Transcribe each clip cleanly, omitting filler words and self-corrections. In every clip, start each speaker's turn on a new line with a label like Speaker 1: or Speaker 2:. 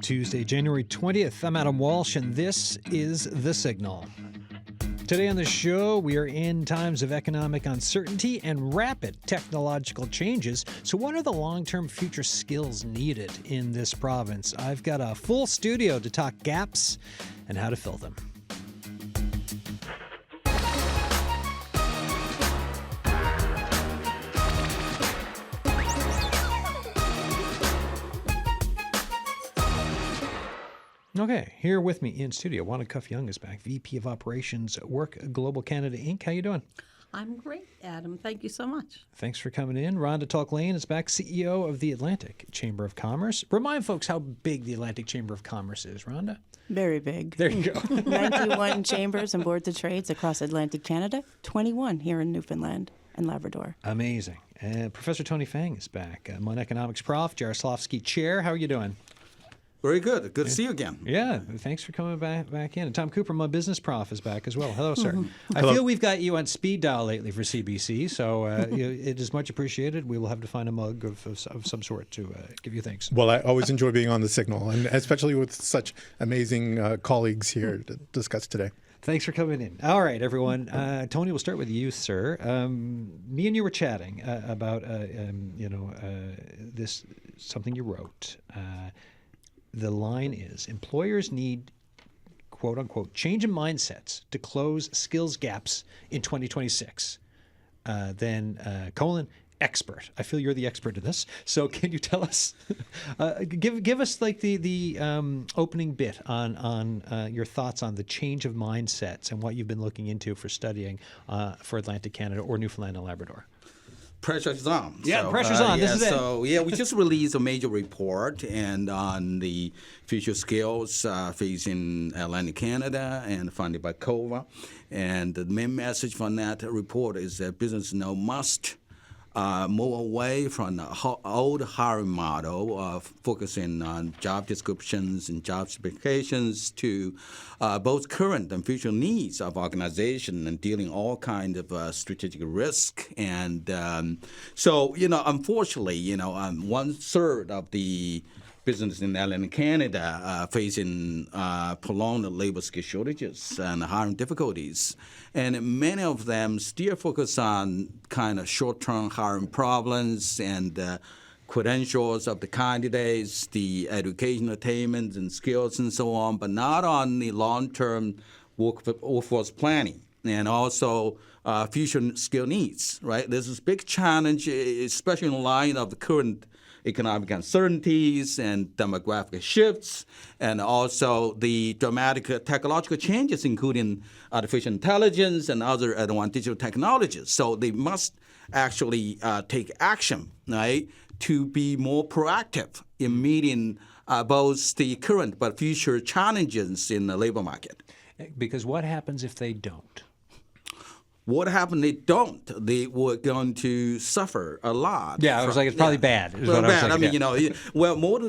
Speaker 1: Tuesday, January 20th. I'm Adam Walsh, and this is The Signal. Today on the show, we are in times of economic uncertainty and rapid technological changes. So what are the long-term future skills needed in this province? I've got a full studio to talk gaps and how to fill them. Okay, here with me in studio, Wanda Cuff-Young is back, VP of Operations at Work Global Canada Inc. How you doing?
Speaker 2: I'm great, Adam. Thank you so much.
Speaker 1: Thanks for coming in. Rhonda Tulk is back, CEO of the Atlantic Chamber of Commerce. Remind folks how big the Atlantic Chamber of Commerce is, Rhonda.
Speaker 3: Very big.
Speaker 1: There you go.
Speaker 3: 91 chambers and boards of trades across Atlantic Canada, 21 here in Newfoundland and Labrador.
Speaker 1: Amazing. Professor Tony Fang is back, Mon Economics Prof, Jaroslavsky Chair. How are you doing?
Speaker 4: Very good. Good to see you again.
Speaker 1: Yeah, thanks for coming back in. And Tom Cooper, my business prof, is back as well. Hello, sir. I feel we've got you on speed dial lately for CBC, so it is much appreciated. We will have to find a mug of some sort to give you thanks.
Speaker 5: Well, I always enjoy being on the Signal, and especially with such amazing colleagues here to discuss today.
Speaker 1: Thanks for coming in. All right, everyone. Tony, we'll start with you, sir. Me and you were chatting about this something you wrote. The line is, employers need, quote unquote, change in mindsets to close skills gaps in 2026. Expert. I feel you're the expert in this. So can you tell us, give us like the opening bit on your thoughts on the change of mindsets and what you've been looking into for studying for Atlantic Canada or Newfoundland and Labrador.
Speaker 4: Pressure's on.
Speaker 1: Yeah, pressure's on. This is it.
Speaker 4: So, we just released a major report and on the future skills facing Atlantic Canada and funded by COVA. And the main message from that report is that business now must move away from the old hiring model of focusing on job descriptions and job specifications to both current and future needs of organization and dealing all kinds of strategic risk. And unfortunately, 1/3 of the business in Atlantic Canada facing prolonged labor skill shortages and hiring difficulties. And many of them still focus on kind of short-term hiring problems and credentials of the candidates, the education attainments and skills and so on, but not on the long-term workforce planning and also future skill needs, right? There's this big challenge, especially in light of the current economic uncertainties and demographic shifts, and also the dramatic technological changes, including artificial intelligence and other advanced digital technologies. So they must actually take action, right, to be more proactive in meeting both the current but future challenges in the labor market.
Speaker 1: Because what happens if they don't?
Speaker 4: What happened? They don't. They were going to suffer a lot.
Speaker 1: Yeah, I was like, it's probably bad.
Speaker 4: Well, bad.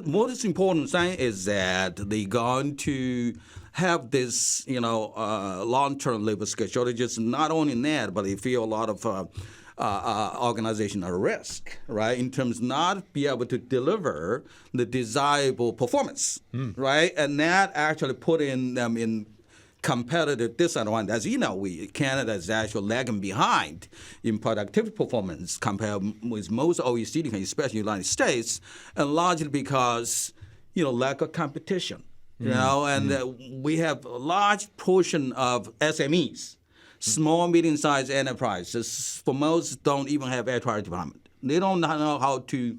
Speaker 4: Most important thing is that they're going to have this, long-term labor skill shortages. Not only that, but they feel a lot of organization at risk, right? In terms of not be able to deliver the desirable performance, right? And that actually put them in competitive disadvantage. As you know, Canada is actually lagging behind in productivity performance compared with most OECD countries, especially the United States, and largely because, lack of competition. We have a large portion of SMEs, small, medium-sized enterprises. For most, don't even have HR department. They don't know how to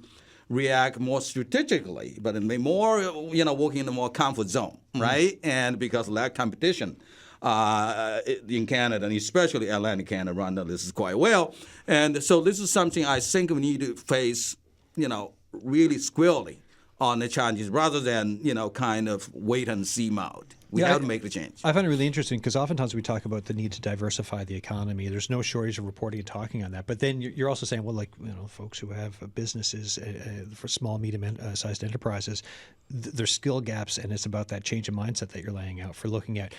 Speaker 4: react more strategically, but more, working in a more comfort zone, right? And because lack of competition in Canada, and especially Atlantic Canada, Rhonda, this is quite well. And so this is something I think we need to face, really squarely on the challenges rather than, kind of wait and see mode. We have to make the change.
Speaker 1: I find it really interesting because oftentimes we talk about the need to diversify the economy. There's no shortage of reporting and talking on that. But then you're also saying, well, folks who have businesses for small, medium-sized enterprises, there's skill gaps, and it's about that change of mindset that you're laying out for looking at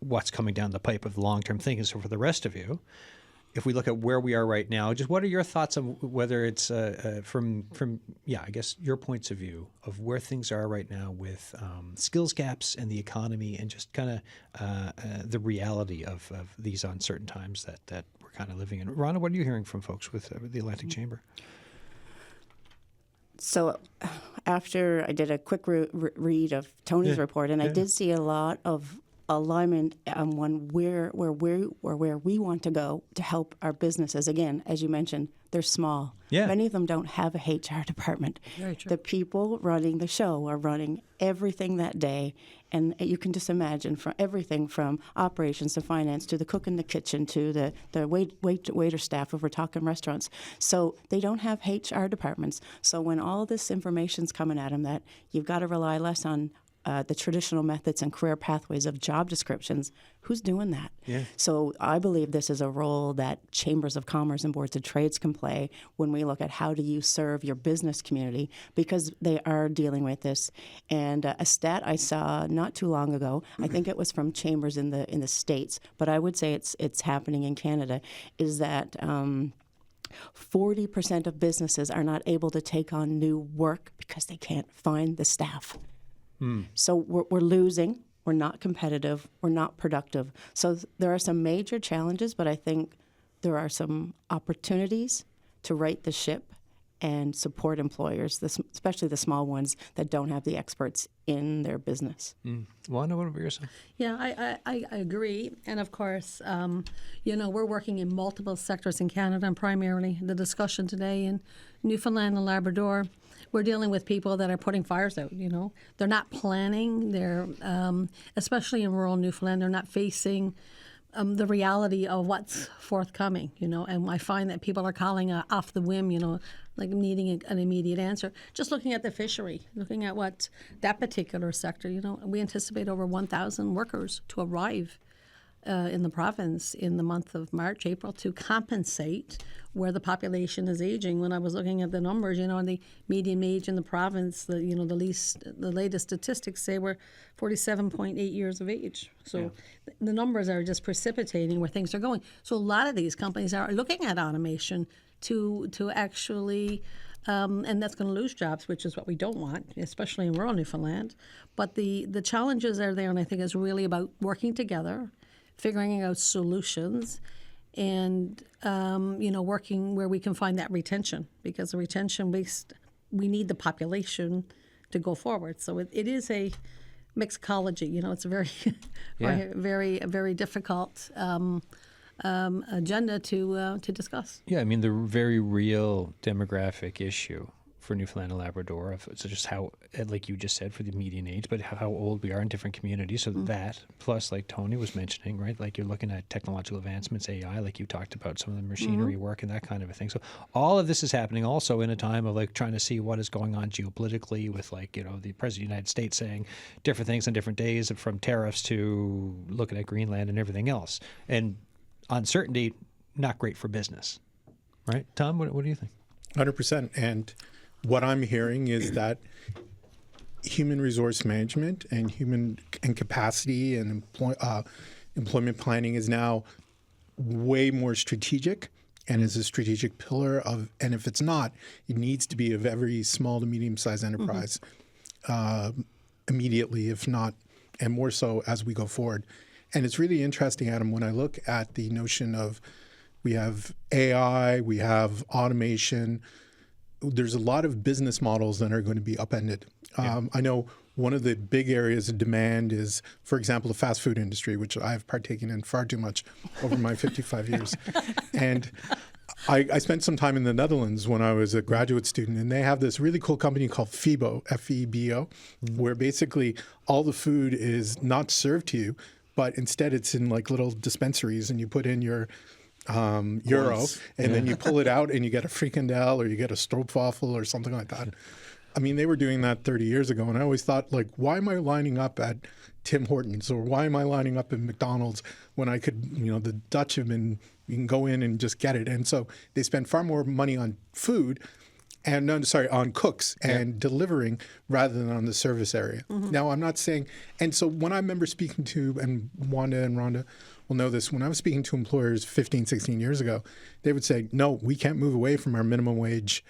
Speaker 1: what's coming down the pipe of long-term thinking. So for the rest of you, if we look at where we are right now, just what are your thoughts on whether it's from I guess your points of view of where things are right now with skills gaps and the economy and just kind of the reality of these uncertain times that we're kind of living in. Rhonda, what are you hearing from folks with the Atlantic Chamber?
Speaker 3: So after I did a quick read of Tony's report, and I did see a lot of alignment on where we want to go to help our businesses. Again, as you mentioned, they're small.
Speaker 1: Yeah.
Speaker 3: Many of them don't have a HR department.
Speaker 2: Very true.
Speaker 3: The people running the show are running everything that day, and you can just imagine from everything from operations to finance to the cook in the kitchen to the waiter staff if we're talking restaurants. So they don't have HR departments. So when all this information's coming at them that you've got to rely less on the traditional methods and career pathways of job descriptions, who's doing that?
Speaker 1: Yeah.
Speaker 3: So I believe this is a role that chambers of commerce and boards of trades can play when we look at how do you serve your business community, because they are dealing with this. And a stat I saw not too long ago, I think it was from chambers in the States, but I would say it's happening in Canada, is that 40% of businesses are not able to take on new work because they can't find the staff. So we're losing, we're not competitive, we're not productive. So there are some major challenges, but I think there are some opportunities to right the ship and support employers, especially the small ones that don't have the experts in their business.
Speaker 1: Wanda, what about yourself?
Speaker 2: Yeah, I agree. And of course, we're working in multiple sectors in Canada, and primarily the discussion today in Newfoundland and Labrador. We're dealing with people that are putting fires out, They're not planning. They're, especially in rural Newfoundland, they're not facing the reality of what's forthcoming, And I find that people are calling off the whim, like needing an immediate answer. Just looking at the fishery, looking at what that particular sector, we anticipate over 1,000 workers to arrive in the province in the month of March, April, to compensate where the population is aging. When I was looking at the numbers, the median age in the province, the latest statistics say we're 47.8 years of age. So the numbers are just precipitating where things are going. So a lot of these companies are looking at automation to actually, and that's going to lose jobs, which is what we don't want, especially in rural Newfoundland. But the challenges are there, and I think it's really about working together, figuring out solutions, and working where we can find that retention, because the retention we need the population to go forward. So it is a mixecology. It's a very, very difficult agenda to discuss.
Speaker 1: Yeah, I mean, the very real demographic issue for Newfoundland and Labrador, so just how, like you just said, for the median age, but how old we are in different communities. So that, plus like Tony was mentioning, right, like you're looking at technological advancements, AI, like you talked about, some of the machinery work and that kind of a thing. So all of this is happening also in a time of like trying to see what is going on geopolitically with like, the President of the United States saying different things on different days, from tariffs to looking at Greenland and everything else. And uncertainty, not great for business, right? Tom, what do you think?
Speaker 5: 100%. And what I'm hearing is that human resource management and capacity and employment planning is now way more strategic and is a strategic pillar of, and if it's not, it needs to be of every small to medium-sized enterprise immediately, if not, and more so as we go forward. And it's really interesting, Adam, when I look at the notion of we have AI, we have automation, there's a lot of business models that are going to be upended. I know one of the big areas of demand is, for example, the fast food industry, which I've partaken in far too much over my 55 years. And I spent some time in the Netherlands when I was a graduate student, and they have this really cool company called FEBO, F-E-B-O, where basically all the food is not served to you, but instead it's in like little dispensaries, and you put in your euro, and then you pull it out and you get a frikandel or you get a stroopwafel or something like that. I mean, they were doing that 30 years ago, and I always thought, like, why am I lining up at Tim Hortons or why am I lining up at McDonald's when I could, the Dutch have been, you can go in and just get it. And so they spend far more money on food and on cooks and delivering rather than on the service area. Now, I'm not saying, and so when I remember speaking to Wanda and Rhonda, will know this. When I was speaking to employers 15, 16 years ago, they would say, no, we can't move away from our minimum wage.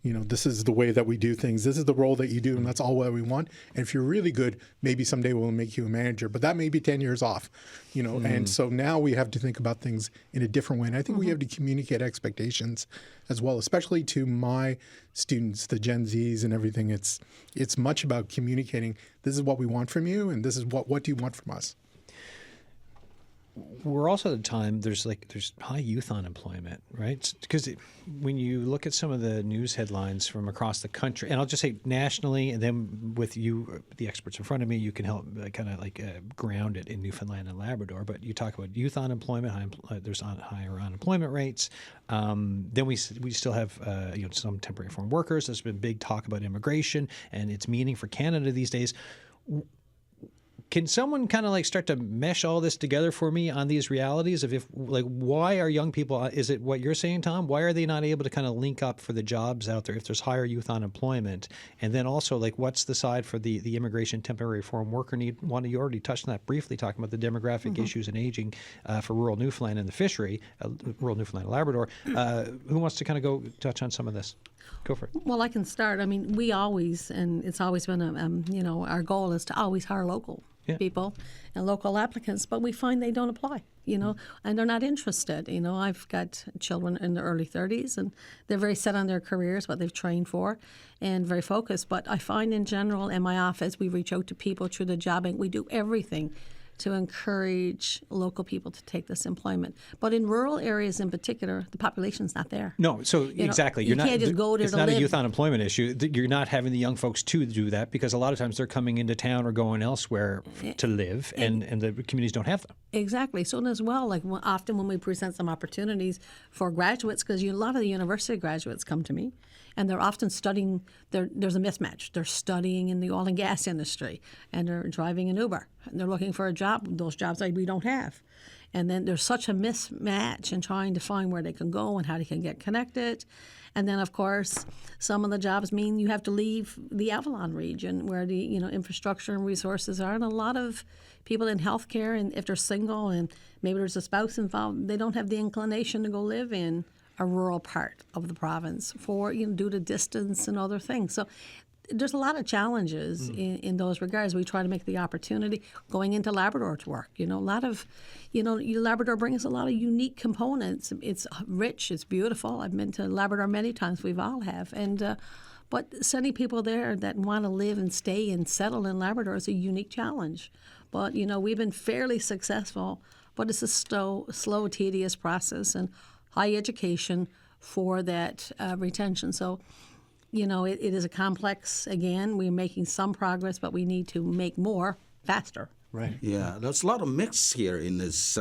Speaker 5: This is the way that we do things. This is the role that you do, and that's all what we want. And if you're really good, maybe someday we'll make you a manager. But that may be 10 years off, And so now we have to think about things in a different way. And I think we have to communicate expectations as well, especially to my students, the Gen Zs and everything. It's much about communicating. This is what we want from you, and this is what do you want from us.
Speaker 1: We're also at a time there's high youth unemployment, right? Because when you look at some of the news headlines from across the country, and I'll just say nationally, and then with you, the experts in front of me, you can help ground it in Newfoundland and Labrador. But you talk about youth unemployment, there's higher unemployment rates. Then we still have some temporary foreign workers. There's been big talk about immigration and its meaning for Canada these days. Can someone kind of start to mesh all this together for me on these realities of why are young people, is it what you're saying, Tom? Why are they not able to kind of link up for the jobs out there if there's higher youth unemployment? And then also what's the side for the immigration temporary foreign worker need? Wanda, you already touched on that briefly, talking about the demographic issues and aging for rural Newfoundland and the fishery, rural Newfoundland and Labrador. Who wants to kind of go touch on some of this? Go for it.
Speaker 2: Well, I can start. I mean, we always, and it's always been, our goal is to always hire local people and local applicants, but we find they don't apply, and they're not interested. I've got children in their early 30s, and they're very set on their careers, what they've trained for, and very focused. But I find in general in my office, we reach out to people through the jobbing. We do everything to encourage local people to take this employment. But in rural areas in particular, the population's not there.
Speaker 1: No, so exactly.
Speaker 2: You can't just go there
Speaker 1: it's
Speaker 2: to
Speaker 1: not
Speaker 2: live.
Speaker 1: a youth unemployment issue. You're not having the young folks to do that because a lot of times they're coming into town or going elsewhere to live, and the communities don't have them.
Speaker 2: Exactly. So as well, often when we present some opportunities for graduates, because a lot of the university graduates come to me, and they're often studying, there's a mismatch. They're studying in the oil and gas industry, and they're driving an Uber, and they're looking for a job, those jobs we don't have. And then there's such a mismatch in trying to find where they can go and how they can get connected. And then, of course, some of the jobs mean you have to leave the Avalon region where the infrastructure and resources are. And a lot of people in healthcare, and if they're single and maybe there's a spouse involved, they don't have the inclination to go live in a rural part of the province due to distance and other things. So there's a lot of challenges in those regards. We try to make the opportunity going into Labrador to work. A lot of, Labrador brings a lot of unique components. It's rich, it's beautiful. I've been to Labrador many times. We all have, but sending people there that want to live and stay and settle in Labrador is a unique challenge. But we've been fairly successful. But it's a slow, tedious process and high education for that retention. So. It is a complex, again, we're making some progress, but we need to make more faster.
Speaker 1: Right.
Speaker 4: Yeah, there's a lot of mix here in this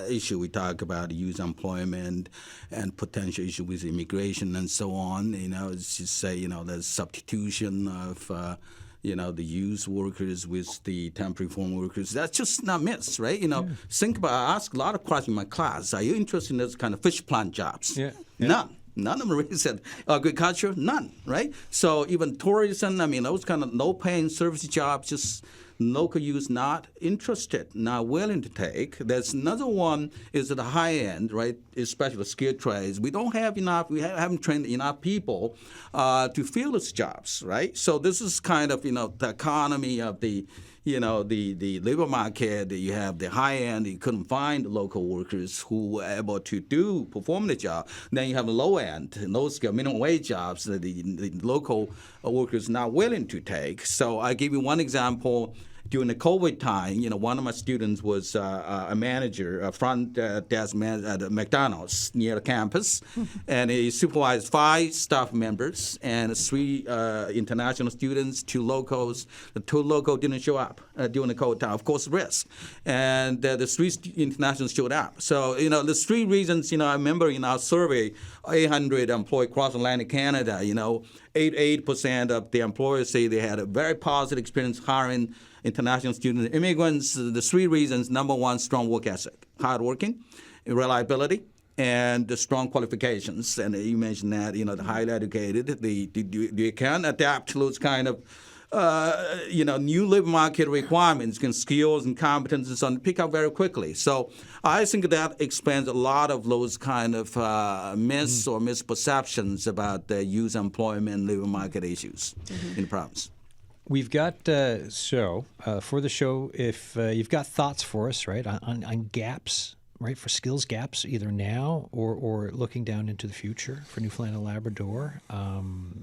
Speaker 4: issue. We talk about youth employment and potential issue with immigration and so on. It's just say, there's substitution of, the youth workers with the temporary foreign workers. That's just not mix, right? Think about, I ask a lot of questions in my class. Are you interested in those kind of fish plant jobs?
Speaker 1: Yeah.
Speaker 4: None. None of them really said agriculture, none, right? So even tourism, those kind of low-paying service jobs, just local youth not interested, not willing to take. There's another one is at the high end, right, especially the skilled trades. We don't have enough, we haven't trained enough people to fill those jobs, right? So this is kind of, the economy of the labor market. You have the high end, you couldn't find local workers who were able to perform the job. Then you have the low end, low skill, minimum wage jobs that the local workers not willing to take. So I give you one example. During the COVID time, one of my students was a manager, a front desk manager at McDonald's near the campus, and he supervised 5 staff members and 3 international students, 2 locals. The 2 locals didn't show up during the COVID time, of course, risk. And the 3 internationals showed up. So, the 3 reasons, I remember in our survey, 800 employees across Atlantic Canada, 88% of the employers say they had a very positive experience hiring international students, immigrants. The 3 reasons: number 1, strong work ethic, hardworking, reliability, and the strong qualifications. And you mentioned that, the highly educated, they can adapt to those kind of new labor market requirements and skills and competencies and pick up very quickly. So I think that explains a lot of those kind of myths or misperceptions about the youth employment and labor market issues in the province.
Speaker 1: We've got, for the show, if you've got thoughts for us, right, on gaps, right, for skills gaps, either now or looking down into the future for Newfoundland and Labrador,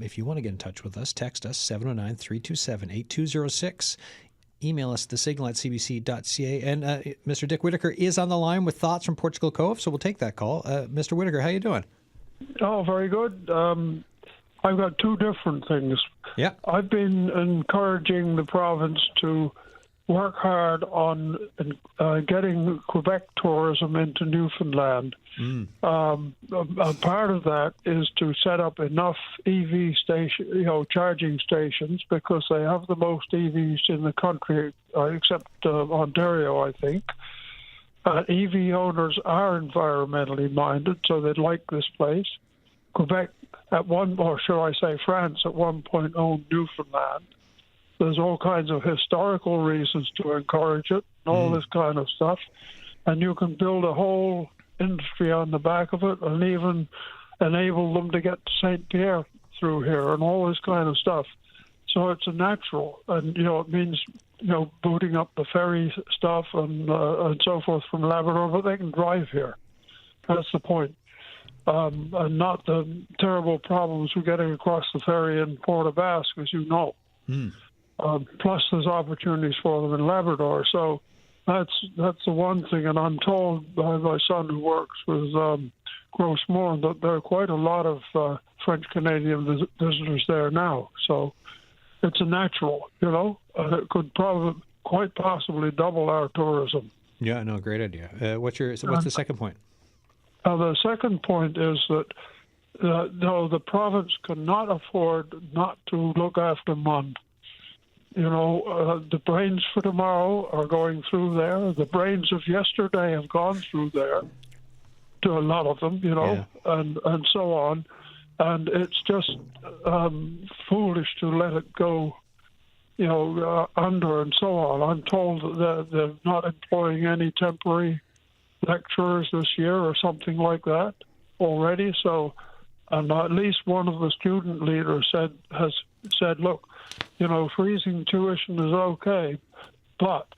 Speaker 1: if you want to get in touch with us, text us 709-327-8206. Email us thesignal@cbc.ca. And Mr. Dick Whitaker is on the line with thoughts from Portugal Cove, so we'll take that call. Mr. Whitaker, how you doing?
Speaker 6: Oh, very good. I've got two different things.
Speaker 1: Yeah.
Speaker 6: I've been encouraging the province to work hard on getting Quebec tourism into Newfoundland. A part of that is to set up enough EV charging stations, because they have the most EVs in the country, except Ontario, I think. EV owners are environmentally minded, so they like this place. Quebec France at one point owned Newfoundland. There's all kinds of historical reasons to encourage it, and all this kind of stuff. And you can build a whole industry on the back of it, and even enable them to get to St. Pierre through here, and all this kind of stuff. So it's a natural, and it means booting up the ferry stuff and so forth from Labrador, but they can drive here. That's the point. And not the terrible problems we're getting across the ferry in Port aux Basques, as you know. Plus, there's opportunities for them in Labrador. So that's the one thing. And I'm told by my son, who works with Gross Morin, that there are quite a lot of French-Canadian visitors there now. So it's a natural, it could quite possibly double our tourism.
Speaker 1: Yeah, no, great idea. What's the second point?
Speaker 6: The second point is that the province cannot afford not to look after MUN. The brains for tomorrow are going through there. The brains of yesterday have gone through there, to a lot of them, and so on. And it's just foolish to let it go, under and so on. I'm told that they're not employing any temporary lecturers this year or something like that already. So, and at least one of the student leaders has said, look, freezing tuition is okay, but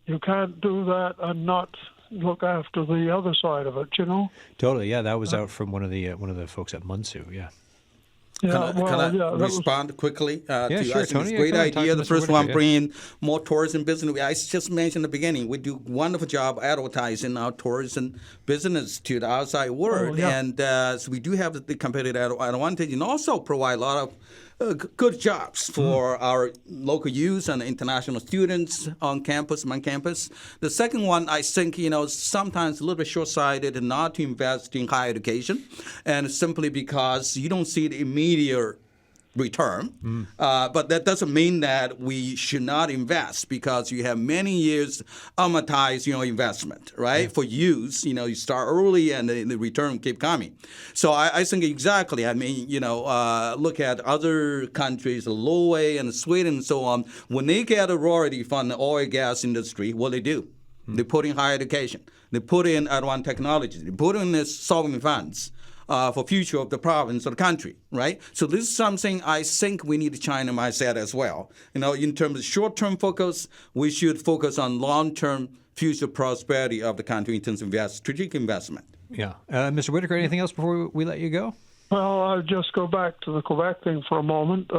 Speaker 6: you can't do that and not look after the other side of it,
Speaker 1: Totally, yeah. That was out from one of the folks at Munsu, yeah.
Speaker 4: Can I respond quickly to
Speaker 1: sure,
Speaker 4: I think
Speaker 1: Tony,
Speaker 4: it's a great idea. The first one,
Speaker 1: Whitaker,
Speaker 4: bringing more tourism business. I just mentioned in the beginning, we do a wonderful job advertising our tourism business to the outside world. And so we do have the competitive advantage, and also provide a lot of good jobs for our local youth and international students on campus, on campus. The second one, I think, sometimes a little bit short-sighted not to invest in higher education, and simply because you don't see the immediate return. But that doesn't mean that we should not invest, because you have many years amortize investment, right? Yeah. For youth, you start early and the return keep coming. So I think exactly. I mean, look at other countries, Norway and Sweden and so on. When they get a royalty from the oil and gas industry, what do? They put in higher education. They put in advanced technology. They put in the sovereign funds for future of the province or the country, right? So this is something I think we need China mindset as well. In terms of short-term focus, we should focus on long-term future prosperity of the country in terms of strategic investment.
Speaker 1: Yeah. Mr. Whitaker, anything else before we let you go?
Speaker 6: Well, I'll just go back to the Quebec thing for a moment.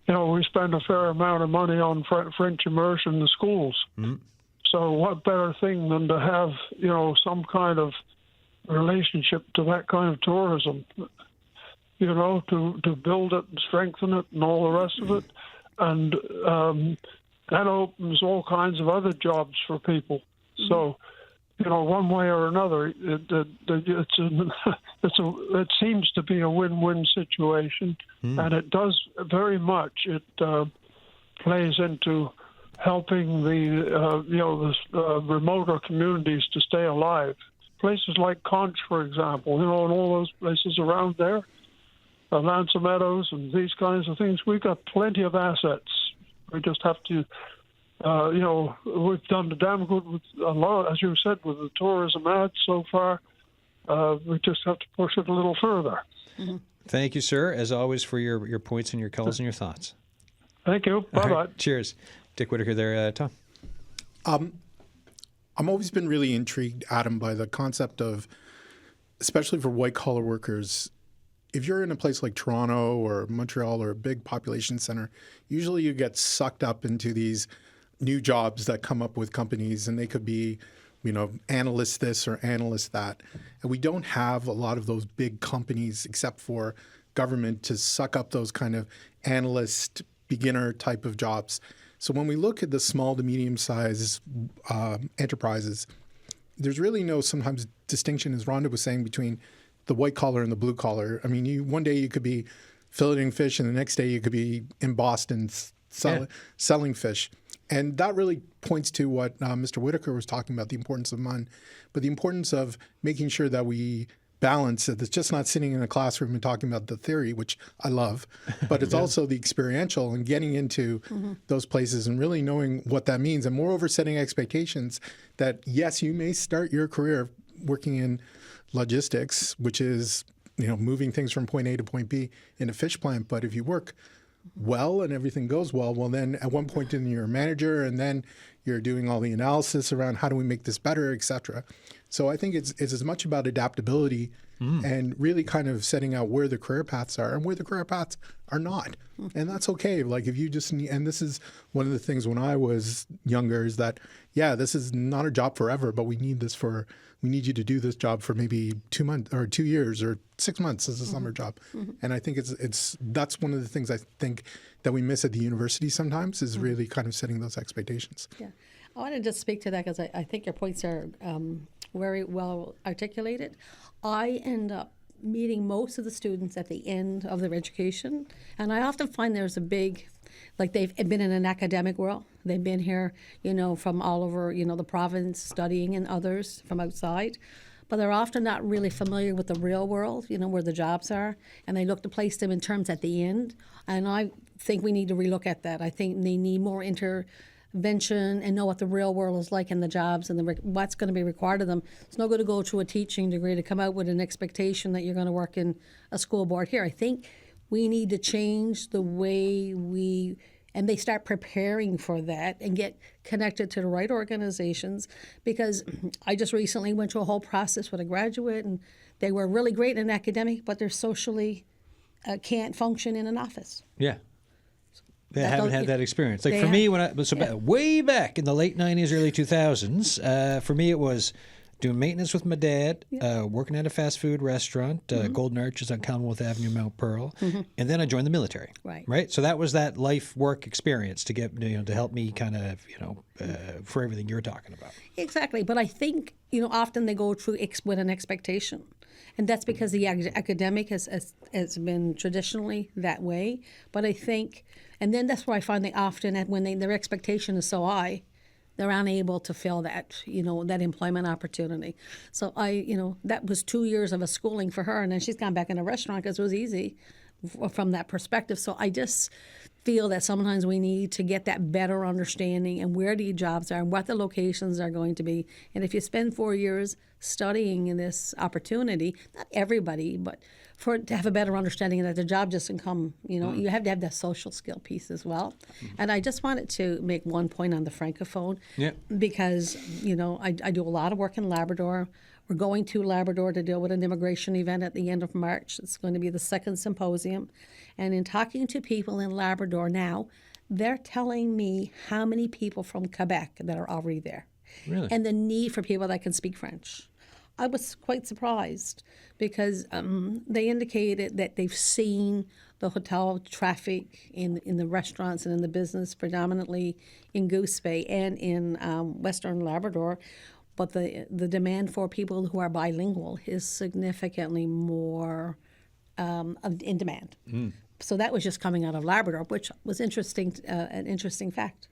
Speaker 6: We spend a fair amount of money on French immersion in the schools. So what better thing than to have, some kind of relationship to that kind of tourism, to build it and strengthen it and all the rest of it. And that opens all kinds of other jobs for people. So, one way or another, it seems to be a win-win situation, and it does very much. It plays into helping the remoter communities to stay alive. Places like Conch, for example, and all those places around there, Lanza Meadows and these kinds of things, we've got plenty of assets We just have to, we've done the damn good with a lot, as you said, with the tourism ads so far. We just have to push it a little further.
Speaker 1: Thank you, sir, as always, for your points and your calls and your thoughts.
Speaker 6: Thank you. Bye-bye.
Speaker 1: All right, cheers. Dick Whitaker there, Tom.
Speaker 5: I've always been really intrigued, Adam, by the concept of, especially for white-collar workers, if you're in a place like Toronto or Montreal or a big population center, usually you get sucked up into these new jobs that come up with companies, and they could be, analyst this or analyst that. And we don't have a lot of those big companies except for government to suck up those kind of analyst, beginner type of jobs. So when we look at the small to medium-sized enterprises, there's really no sometimes distinction, as Rhonda was saying, between the white collar and the blue collar. I mean, one day you could be filleting fish, and the next day you could be in Boston selling fish. And that really points to what Mr. Whitaker was talking about, the importance of MUN, but the importance of making sure that we balance it. It's just not sitting in a classroom and talking about the theory, which I love, but it's also the experiential and getting into those places and really knowing what that means. And moreover, setting expectations that, yes, you may start your career working in logistics, which is, moving things from point A to point B in a fish plant. But if you work well and everything goes well, then at one point then you're a manager, and then you're doing all the analysis around how do we make this better, et cetera. So I think it's as much about adaptability and really kind of setting out where the career paths are and where the career paths are not. And that's okay. Like if you just need, and this is one of the things when I was younger is that, this is not a job forever, but we need you to do this job for maybe 2 months or 2 years or 6 months as a summer job. And I think that's one of the things I think that we miss at the university sometimes is really kind of setting those expectations.
Speaker 2: Yeah. I want to just speak to that because I think your points are very well articulated. I end up meeting most of the students at the end of their education, and I often find there's a big, like they've been in an academic world. They've been here, from all over, the province studying, and others from outside. But they're often not really familiar with the real world, where the jobs are, and they look to place them in terms at the end. And I think we need to relook at that. I think they need more intervention and know what the real world is like in the jobs and what's going to be required of them. It's no good to go to a teaching degree to come out with an expectation that you're going to work in a school board here. I think we need to change the way and they start preparing for that and get connected to the right organizations, because I just recently went through a whole process with a graduate, and they were really great in academic, but they're socially can't function in an office.
Speaker 1: Yeah. They haven't had that experience. Like for me, way back in the late 90s, early 2000s, for me it was doing maintenance with my dad, working at a fast food restaurant, Golden Arches on Commonwealth Avenue, Mount Pearl, and then I joined the military. Right. So that was that life work experience to get to help me kind of for everything you're talking about.
Speaker 2: Exactly, but I think often they go through with an expectation. And that's because the academic has been traditionally that way. But I think, and then that's where I find they often, when their expectation is so high, they're unable to fill that, that employment opportunity. So that was 2 years of a schooling for her, and then she's gone back in a restaurant because it was easy from that perspective. So I just feel that sometimes we need to get that better understanding and where the jobs are and what the locations are going to be. And if you spend 4 years studying in this opportunity, not everybody, but to have a better understanding that the job doesn't come, you have to have that social skill piece as well. And I just wanted to make one point on the Francophone, because, I do a lot of work in Labrador. We're going to Labrador to deal with an immigration event at the end of March. It's going to be the second symposium. And in talking to people in Labrador now, they're telling me how many people from Quebec that are already there.
Speaker 1: Really?
Speaker 2: And the need for people that can speak French. I was quite surprised because they indicated that they've seen the hotel traffic in the restaurants and in the business, predominantly in Goose Bay and in Western Labrador. But the demand for people who are bilingual is significantly more in demand. So that was just coming out of Labrador, which was interesting, an interesting fact.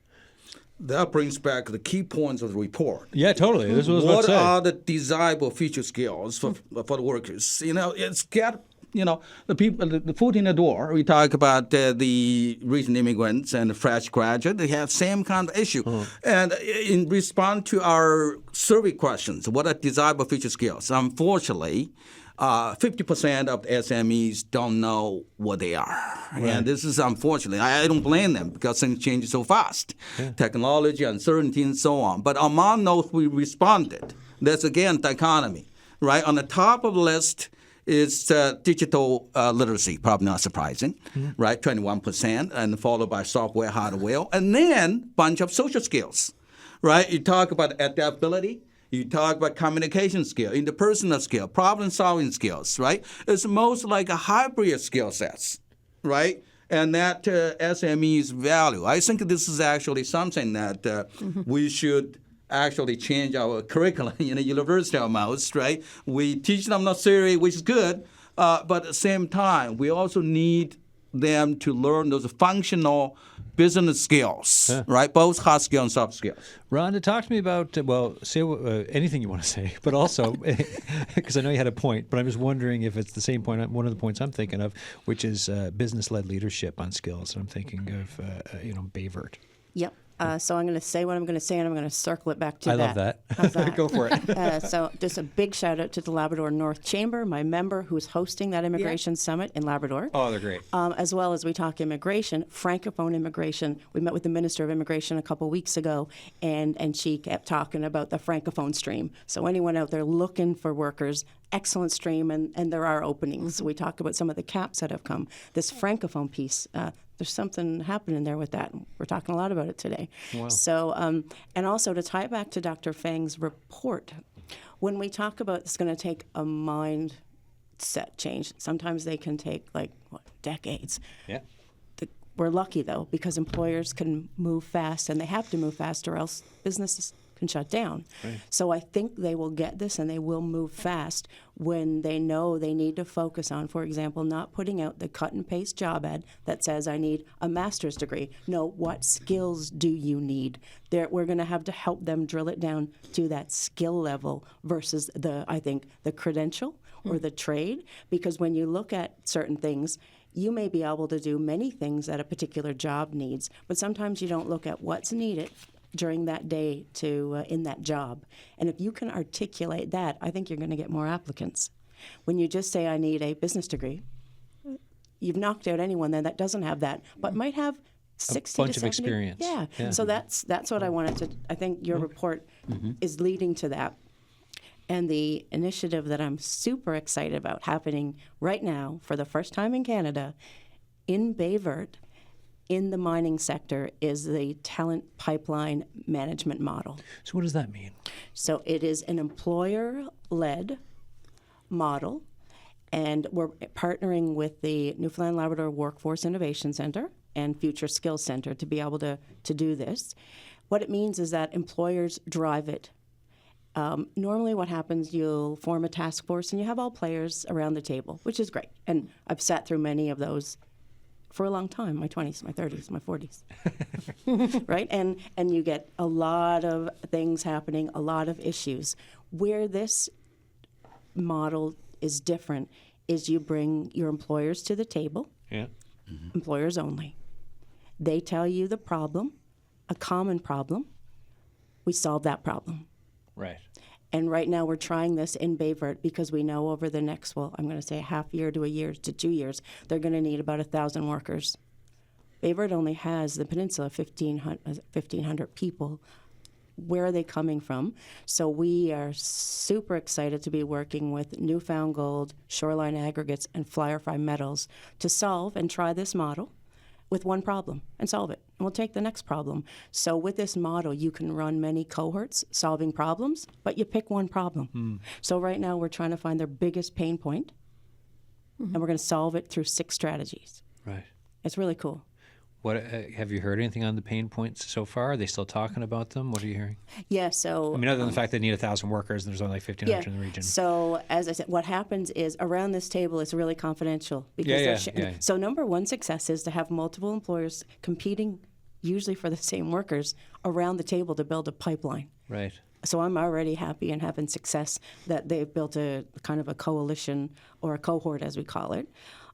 Speaker 4: That brings back the key points of the report.
Speaker 1: Yeah, totally. This was
Speaker 4: what are the desirable future skills for the workers? It's got the people, the foot in the door. We talk about the recent immigrants and the fresh graduate. They have same kind of issue. And in response to our survey questions, what are desirable future skills? Unfortunately, 50% of the SMEs don't know what they are. Right. And this is unfortunately, I don't blame them because things change so fast. Technology, uncertainty, and so on. But among those we responded, that's again the economy, right? On the top of the list is digital literacy, probably not surprising, right? 21%, and followed by software, hardware, and then bunch of social skills, right? You talk about adaptability. You talk about communication skill, interpersonal skill, problem-solving skills, right? It's most like a hybrid skill sets, right? And that SMEs value. I think this is actually something that we should actually change our curriculum in the university almost, right? We teach them not theory, which is good, but at the same time, we also need them to learn those functional business skills, right? Both hard skills and soft skills.
Speaker 1: Rhonda, talk to me about, say anything you want to say, but also, because I know you had a point, but I'm just wondering if it's the same point, one of the points I'm thinking of, which is business-led leadership on skills. I'm thinking of, Bayvert.
Speaker 3: Yep. So I'm going to say what I'm going to say, and I'm going to circle it back to that.
Speaker 1: I love that.
Speaker 3: How's that?
Speaker 1: Go for it.
Speaker 3: So just a big shout out to the Labrador North Chamber, my member who's hosting that immigration summit in Labrador.
Speaker 1: Oh, they're great.
Speaker 3: As well as we talk immigration, Francophone immigration. We met with the Minister of Immigration a couple weeks ago, and she kept talking about the Francophone stream. So anyone out there looking for workers, excellent stream, and there are openings. We talk about some of the caps that have come. This Francophone piece, there's something happening there with that. We're talking a lot about it today.
Speaker 1: Wow.
Speaker 3: So, and also to tie it back to Dr. Fang's report, when we talk about it's going to take a mindset change, sometimes they can take decades.
Speaker 1: Yeah.
Speaker 3: We're lucky though, because employers can move fast, and they have to move fast or else businesses can shut down. Right. So I think they will get this, and they will move fast when they know they need to focus on, for example, not putting out the cut and paste job ad that says I need a master's degree. No, what skills do you need? We're going to have to help them drill it down to that skill level versus the credential or the trade, because when you look at certain things, you may be able to do many things that a particular job needs, but sometimes you don't look at what's needed during that day to in that job. And if you can articulate that, I think you're going to get more applicants. When you just say, I need a business degree, you've knocked out anyone then that doesn't have that, but might have 60
Speaker 1: bunch
Speaker 3: to
Speaker 1: of
Speaker 3: 70.
Speaker 1: experience.
Speaker 3: Yeah. So that's what I wanted to, I think your report is leading to that. And the initiative that I'm super excited about happening right now for the first time in Canada, in Bayvert, in the mining sector, is the talent pipeline management model.
Speaker 1: So what does that mean?
Speaker 3: So it is an employer-led model, and we're partnering with the Newfoundland Labrador Workforce Innovation Center and Future Skills Center to be able to do this. What it means is that employers drive it. Normally what happens, you'll form a task force and you have all players around the table, which is great. And I've sat through many of those for a long time, my 20s, my 30s, my 40s, right? And you get a lot of things happening, a lot of issues. Where this model is different is you bring your employers to the table, employers only. They tell you the problem, a common problem. We solve that problem.
Speaker 1: Right.
Speaker 3: And right now we're trying this in Bayvert because we know over the next, I'm going to say a half year to a year to 2 years, they're going to need about 1,000 workers. Bayvert only has, the peninsula, 1,500 people. Where are they coming from? So we are super excited to be working with Newfound Gold, Shoreline Aggregates, and Fly Metals to solve and try this model with one problem and solve it. And we'll take the next problem. So with this model, you can run many cohorts solving problems, but you pick one problem. So right now we're trying to find their biggest pain point, and we're going to solve it through 6 strategies.
Speaker 1: Right.
Speaker 3: It's really cool.
Speaker 1: What have you heard anything on the pain points so far? Are they still talking about them? What are you hearing?
Speaker 3: Yeah, so...
Speaker 1: I mean, other than the fact they need 1,000 workers and there's only like 1,500 in the region.
Speaker 3: So, as I said, what happens is around this table it's really confidential. Because So number one success is to have multiple employers competing, usually for the same workers, around the table to build a pipeline.
Speaker 1: Right.
Speaker 3: So I'm already happy and having success that they've built a kind of a coalition or a cohort, as we call it.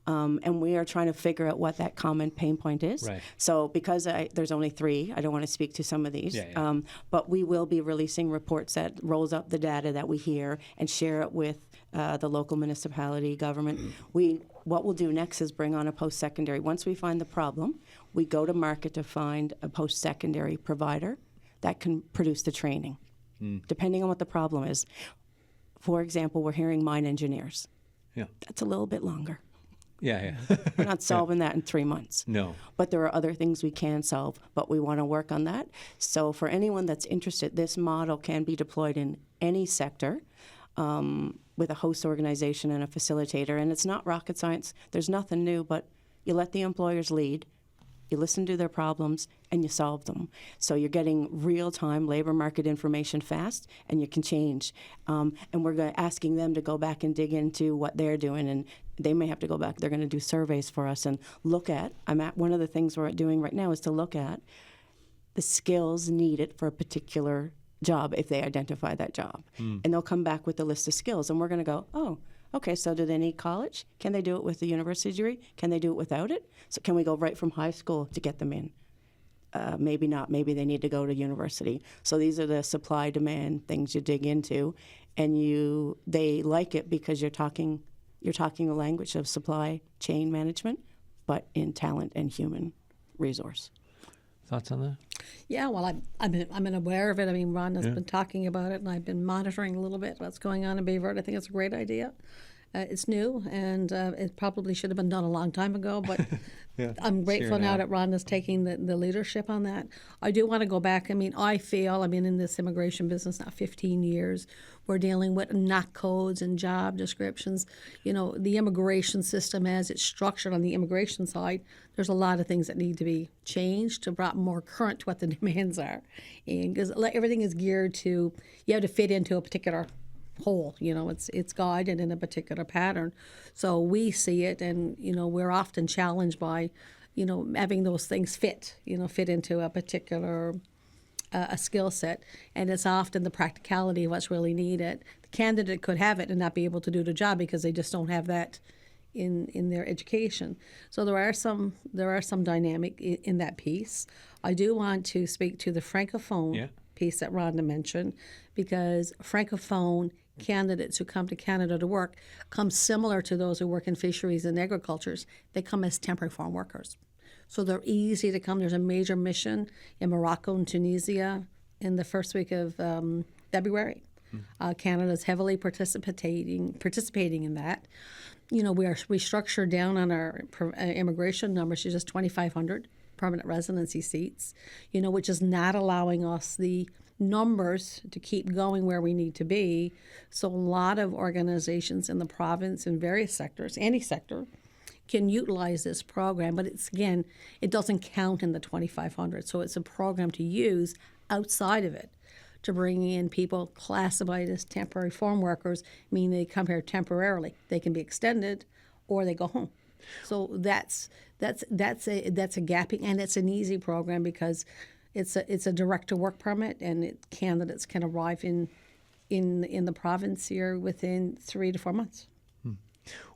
Speaker 3: And we are trying to figure out what that common pain point is.
Speaker 1: Right.
Speaker 3: So because there's only 3, I don't want to speak to some of these,
Speaker 1: Yeah.
Speaker 3: but we will be releasing reports that rolls up the data that we hear and share it with the local municipality government. What we'll do next is bring on a post-secondary. Once we find the problem, we go to market to find a post-secondary provider that can produce the training, depending on what the problem is. For example, we're hearing mine engineers.
Speaker 1: Yeah.
Speaker 3: That's a little bit longer.
Speaker 1: Yeah.
Speaker 3: We're not solving that in 3 months.
Speaker 1: No.
Speaker 3: But there are other things we can solve, but we want to work on that. So for anyone that's interested, this model can be deployed in any sector with a host organization and a facilitator. And it's not rocket science. There's nothing new, but you let the employers lead. You listen to their problems, and you solve them. So you're getting real-time labor market information fast, and you can change. And we're asking them to go back and dig into what they're doing, and they may have to go back. They're going to do surveys for us and look at. One of the things we're doing right now is to look at the skills needed for a particular job if they identify that job. And they'll come back with a list of skills, and we're going to go, oh, okay, so do they need college? Can they do it with a university degree? Can they do it without it? So can we go right from high school to get them in? Maybe not. Maybe they need to go to university. So these are the supply-demand things you dig into, and they like it because you're talking the language of supply chain management, but in talent and human resource.
Speaker 1: Thoughts on that?
Speaker 2: Yeah, well, I've been aware of it. I mean, Rhonda's been talking about it, and I've been monitoring a little bit what's going on in Bayverde. I think it's a great idea. It's new, and it probably should have been done a long time ago, but I'm grateful now that Rhonda's taking the leadership on that. I do want to go back. I mean, I've been in this immigration business now 15 years. We're dealing with NAC codes and job descriptions. You know, the immigration system as it's structured on the immigration side, there's a lot of things that need to be changed to brought more current to what the demands are. And because everything is geared to, you have to fit into a particular whole, you know, it's guided in a particular pattern. So we see it, and, you know, we're often challenged by, you know, having those things fit into a particular a skill set, and it's often the practicality of what's really needed. The candidate could have it and not be able to do the job because they just don't have that in their education. So there are some dynamic in that piece. I do want to speak to the Francophone piece that Rhonda mentioned, because Francophone candidates who come to Canada to work come similar to those who work in fisheries and agricultures. They come as temporary farm workers. So they're easy to come. There's a major mission in Morocco and Tunisia in the first week of February. Canada's heavily participating in that. You know, we structured down on our immigration numbers to just 2,500 permanent residency seats, you know, which is not allowing us the numbers to keep going where we need to be. So a lot of organizations in the province in various sectors, any sector, can utilize this program, but it doesn't count in the 2,500. So it's a program to use outside of it to bring in people classified as temporary farm workers, meaning they come here temporarily. They can be extended or they go home. So that's a gapping, and it's an easy program because it's a direct to work permit, and candidates can arrive in the province here within 3 to 4 months.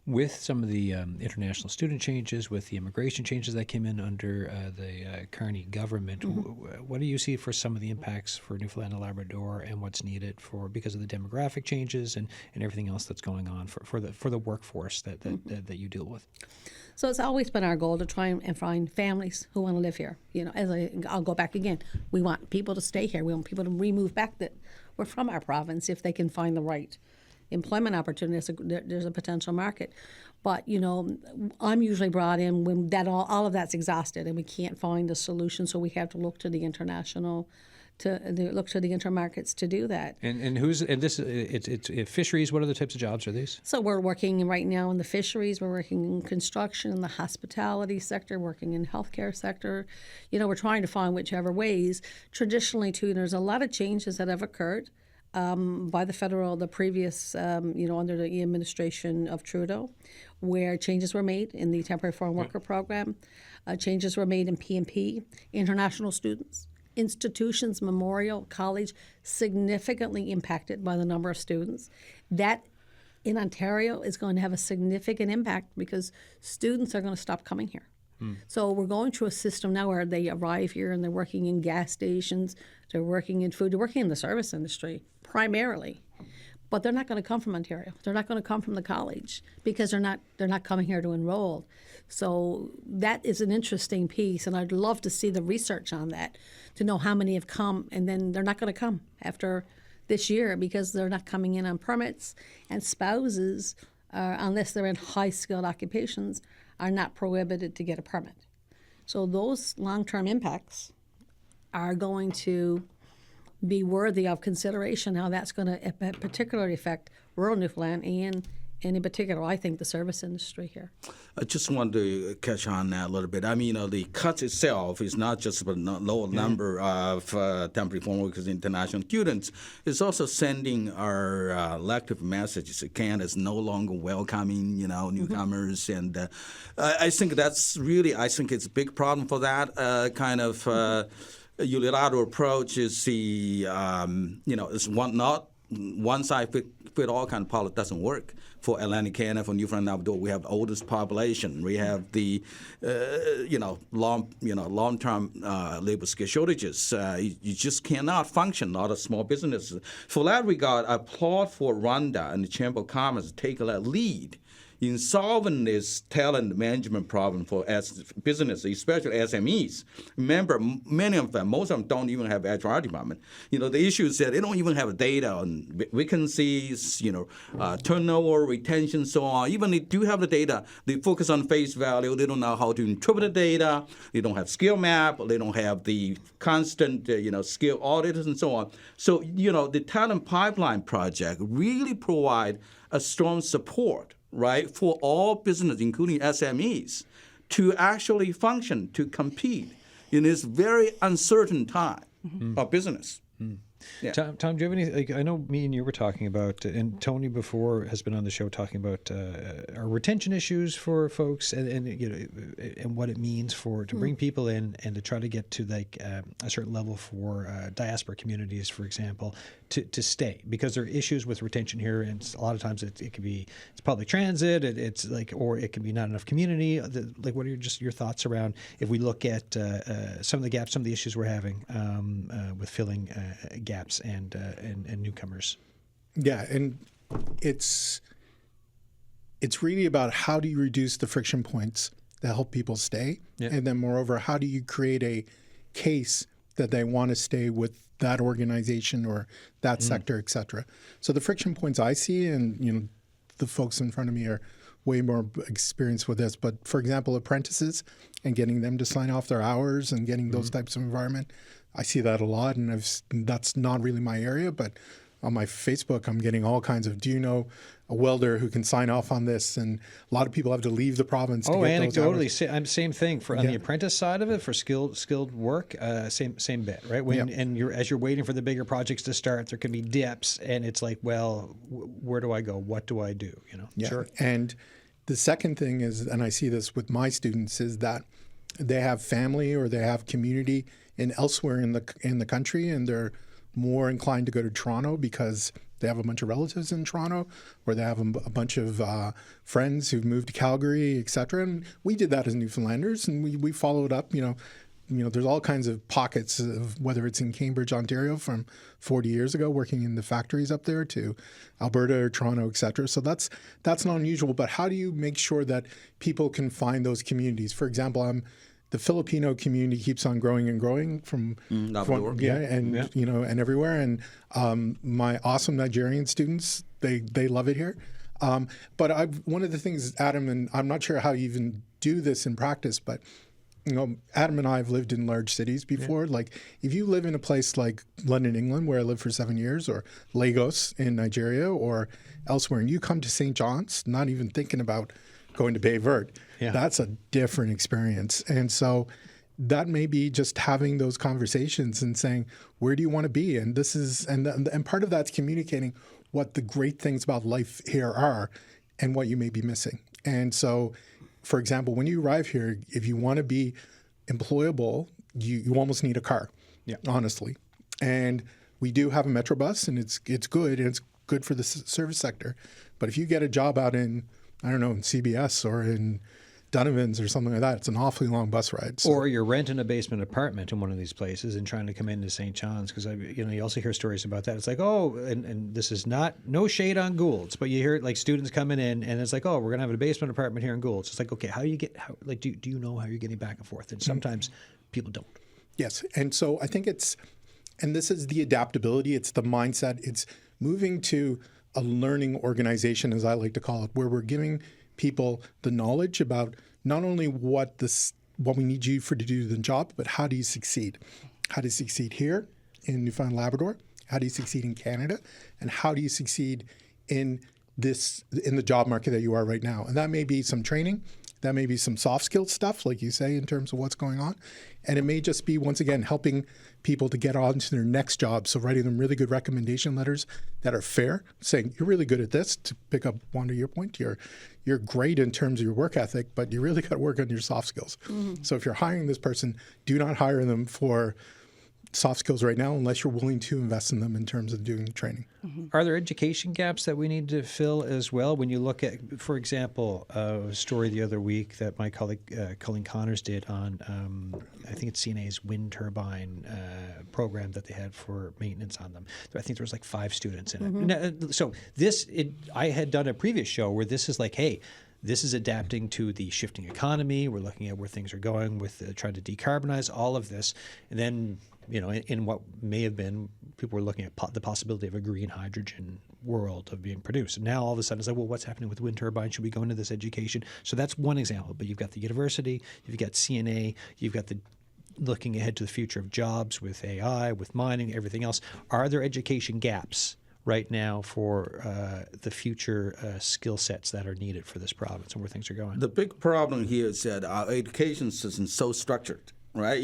Speaker 1: With some of the international student changes, with the immigration changes that came in under the Carney government, what do you see for some of the impacts for Newfoundland and Labrador, and what's needed because of the demographic changes and everything else that's going on for the workforce that you deal with?
Speaker 2: So it's always been our goal to try and find families who want to live here. You know, I'll go back again. We want people to stay here. We want people to remove back that we're from our province if they can find the right employment opportunities. There's a potential market. But, you know, I'm usually brought in when all of that's exhausted and we can't find a solution, so we have to look to the international, look to the intermarkets to do that. It's fisheries. What other types of jobs are these? So we're working right now in the fisheries. We're working in construction, in the hospitality sector, working in healthcare sector. You know, we're trying to find whichever ways. Traditionally, too, there's a lot of changes that have occurred by the previous, under the administration of Trudeau, where changes were made in the temporary foreign worker program, changes were made in P&P, international students institutions, Memorial College, significantly impacted by the number of students. That in Ontario is going to have a significant impact because students are going to stop coming here. So we're going through a system now where they arrive here and they're working in gas stations, they're working in food, they're working in the service industry primarily. But they're not going to come from Ontario. They're not going to come from the college because they're not coming here to enroll. So that is an interesting piece, and I'd love to see the research on that to know how many have come, and then they're not going to come after this year because they're not coming in on permits, and spouses, unless they're in high-skilled occupations, are not prohibited to get a permit. So those long-term impacts are going to be worthy of consideration, how that's going to particularly affect rural Newfoundland and in particular, I think, the service industry here.
Speaker 4: I just want to catch on that a little bit. I mean, the cut itself is not just a lower number of temporary foreign workers, international students. It's also sending our elective messages. Canada is no longer welcoming, newcomers, and I think that's really, it's a big problem for that kind of unilateral approach. Is the it's not one size fit all kind of policy doesn't work. For Atlantic Canada, for Newfoundland and Labrador, we have the oldest population. We have the long-term labor skill shortages. You just cannot function. A lot of small businesses. For that regard, I applaud for Rhonda and the Chamber of Commerce to take that lead in solving this talent management problem for businesses, especially SMEs. Remember, many of them, most of them don't even have HR department. The issue is that they don't even have data on vacancies, turnover, retention, so on. Even they do have the data, they focus on face value. They don't know how to interpret the data. They don't have skill map. They don't have the constant, skill auditors and so on. So, the Talent Pipeline Project really provide a strong support, right, for all businesses, including SMEs, to actually function, to compete in this very uncertain time of business. Yeah.
Speaker 1: Tom, do you have any? I know me and you were talking about, and Tony before has been on the show talking about our retention issues for folks, and what it means to bring people in and to try to get to a certain level for diaspora communities, for example, to stay, because there are issues with retention here, and a lot of times it could be public transit, or it can be not enough community. What are your thoughts around if we look at some of the gaps, some of the issues we're having with filling gaps and newcomers?
Speaker 5: Yeah, and it's really about how do you reduce the friction points that help people stay, and then moreover, how do you create a case that they want to stay with that organization or that sector, et cetera. So the friction points I see, and the folks in front of me are way more experienced with this, but for example, apprentices and getting them to sign off their hours and getting those types of environment, I see that a lot, and that's not really my area, but on my Facebook, I'm getting all kinds of, do you know a welder who can sign off on this? And a lot of people have to leave the province to get those hours.
Speaker 1: Same thing for on the apprentice side of it, for skilled work, same bit, right? As you're waiting for the bigger projects to start, there can be dips, and it's like, well, where do I go? What do I do? Sure.
Speaker 5: And the second thing is, and I see this with my students, is that they have family or they have community elsewhere in the country, and they're more inclined to go to Toronto because they have a bunch of relatives in Toronto, or they have a bunch of friends who've moved to Calgary, et cetera. And we did that as Newfoundlanders, and we followed up. There's all kinds of pockets of, whether it's in Cambridge, Ontario from 40 years ago, working in the factories up there, to Alberta or Toronto, et cetera. So that's not unusual. But how do you make sure that people can find those communities? For example, the Filipino community keeps on growing and growing from and everywhere. And my awesome Nigerian students, they love it here. But one of the things, Adam, and I'm not sure how you even do this in practice, but Adam and I have lived in large cities before. Yeah. Like if you live in a place like London, England, where I lived for 7 years, or Lagos in Nigeria, or elsewhere, and you come to St. John's, not even thinking about going to Bay Verde. Yeah. That's a different experience. And so that may be just having those conversations and saying, where do you want to be? And and part of that's communicating what the great things about life here are and what you may be missing. And so, for example, when you arrive here, if you want to be employable, you almost need a car. honestly. And we do have a Metro bus, and it's good, and it's good for the service sector. But if you get a job out in, I don't know, in CBS or in Donovan's or something like that, it's an awfully long bus ride. So.
Speaker 1: Or you're renting a basement apartment in one of these places and trying to come into St. John's, because you also hear stories about that. It's like, and this is no shade on Gould's, but you hear like students coming in and it's like, we're gonna have a basement apartment here in Gould's. It's like, okay, do you know how you're getting back and forth? And sometimes people don't.
Speaker 5: Yes, and so I think and this is the adaptability. It's the mindset. It's moving to a learning organization, as I like to call it, where we're giving people the knowledge about not only what we need you to do the job, but how do you succeed? How do you succeed here in Newfoundland, Labrador? How do you succeed in Canada? And how do you succeed in the job market that you are right now? And that may be some training. That may be some soft skills stuff, like you say, in terms of what's going on. And it may just be, once again, helping people to get on to their next job. So writing them really good recommendation letters that are fair, saying, you're really good at this, to pick up Wanda, your point. You're great in terms of your work ethic, but you really got to work on your soft skills. Mm-hmm. So if you're hiring this person, do not hire them for soft skills right now unless you're willing to invest in them in terms of doing training.
Speaker 1: Mm-hmm. Are there education gaps that we need to fill as well? When you look at, for example, a story the other week that my colleague Colleen Connors did on, I think it's CNA's wind turbine program that they had for maintenance on them. I think there was like 5 students in it. Mm-hmm. So I had done a previous show where this is like, hey, this is adapting to the shifting economy. We're looking at where things are going with trying to decarbonize all of this. And then, in what may have been, people were looking at the possibility of a green hydrogen world of being produced. And now all of a sudden it's like, well, what's happening with wind turbines? Should we go into this education? So that's one example. But you've got the university, you've got CNA, you've got the looking ahead to the future of jobs with AI, with mining, everything else. Are there education gaps right now for the future skill sets that are needed for this province and where things are going?
Speaker 4: The big problem here is that our education system is so structured, right?